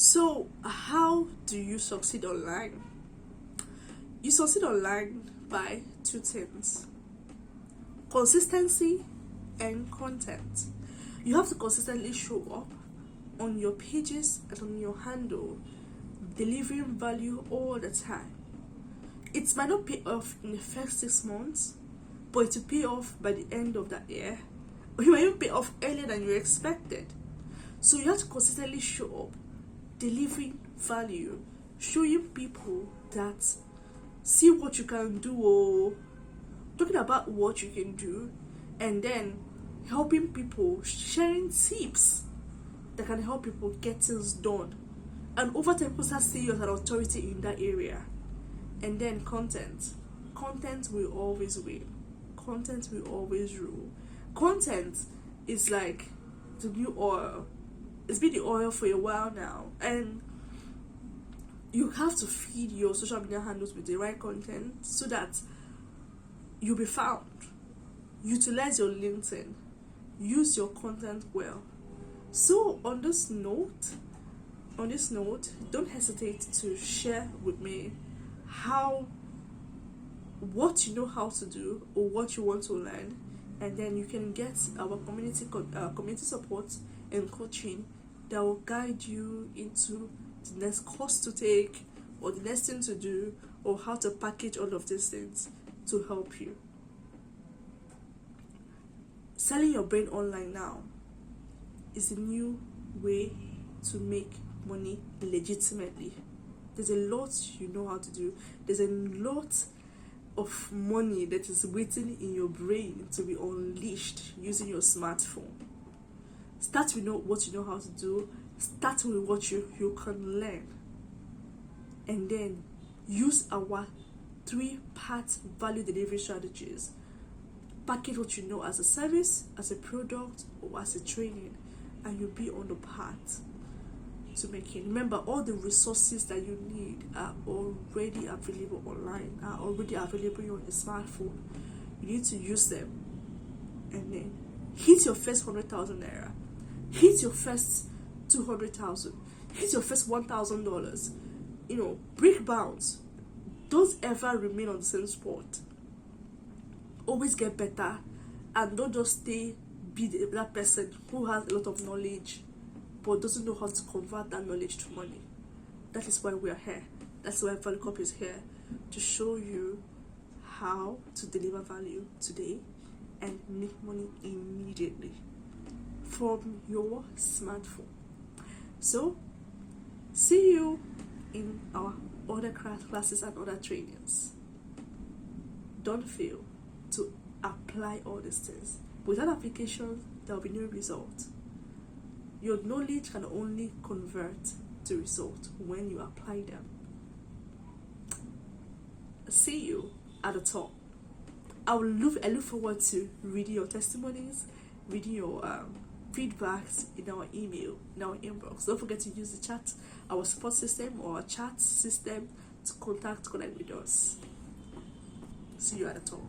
So, how do you succeed online? You succeed online by two things: consistency and content. You have to consistently show up on your pages and on your handle, delivering value all the time. It might not pay off in the first 6 months, but it will pay off by the end of that year, or it might even pay off earlier than you expected. So you have to consistently show up, delivering value, showing people that see what you can do, or talking about what you can do, and then helping people, sharing tips that can help people get things done. And over time, people start seeing you as an authority in that area. And then content will always win. Content will always rule. Content is like the new oil. It's been the oil for a while now, and you have to feed your social media handles with the right content so that you'll be found. Utilize your LinkedIn. Use your content well. So on this note, don't hesitate to share with me what you know how to do or what you want to learn, and then you can get our community support and coaching that will guide you into the next course to take, or the next thing to do, or how to package all of these things to help you. Selling your brain online now is a new way to make money legitimately. There's a lot you know how to do. There's a lot of money that is waiting in your brain to be unleashed using your smartphone. Start with what you know how to do. Start with what you can learn. And then use our 3-part value delivery strategies. Package what you know as a service, as a product, or as a training, and you'll be on the path to make it. Remember, all the resources that you need are already available online, are already available on your smartphone. You need to use them, and then hit your first 100,000 naira, hit your first 200,000, hit your first $1,000. Break bounds. Don't ever remain on the same spot. Always get better, and don't just be that person who has a lot of knowledge but doesn't know how to convert that knowledge to money. That is why we are here. That's why Valucop is here, to show you how to deliver value today and make money immediately from your smartphone. So, see you in our other classes and other trainings. Don't fail to apply all these things. Without application, there will be no result. Your knowledge can only convert to result when you apply them. See you at the top. I look forward to reading your testimonies, reading your feedbacks in our email, in our inbox. Don't forget to use the chat, our support system or our chat system to connect with us. See you at the top.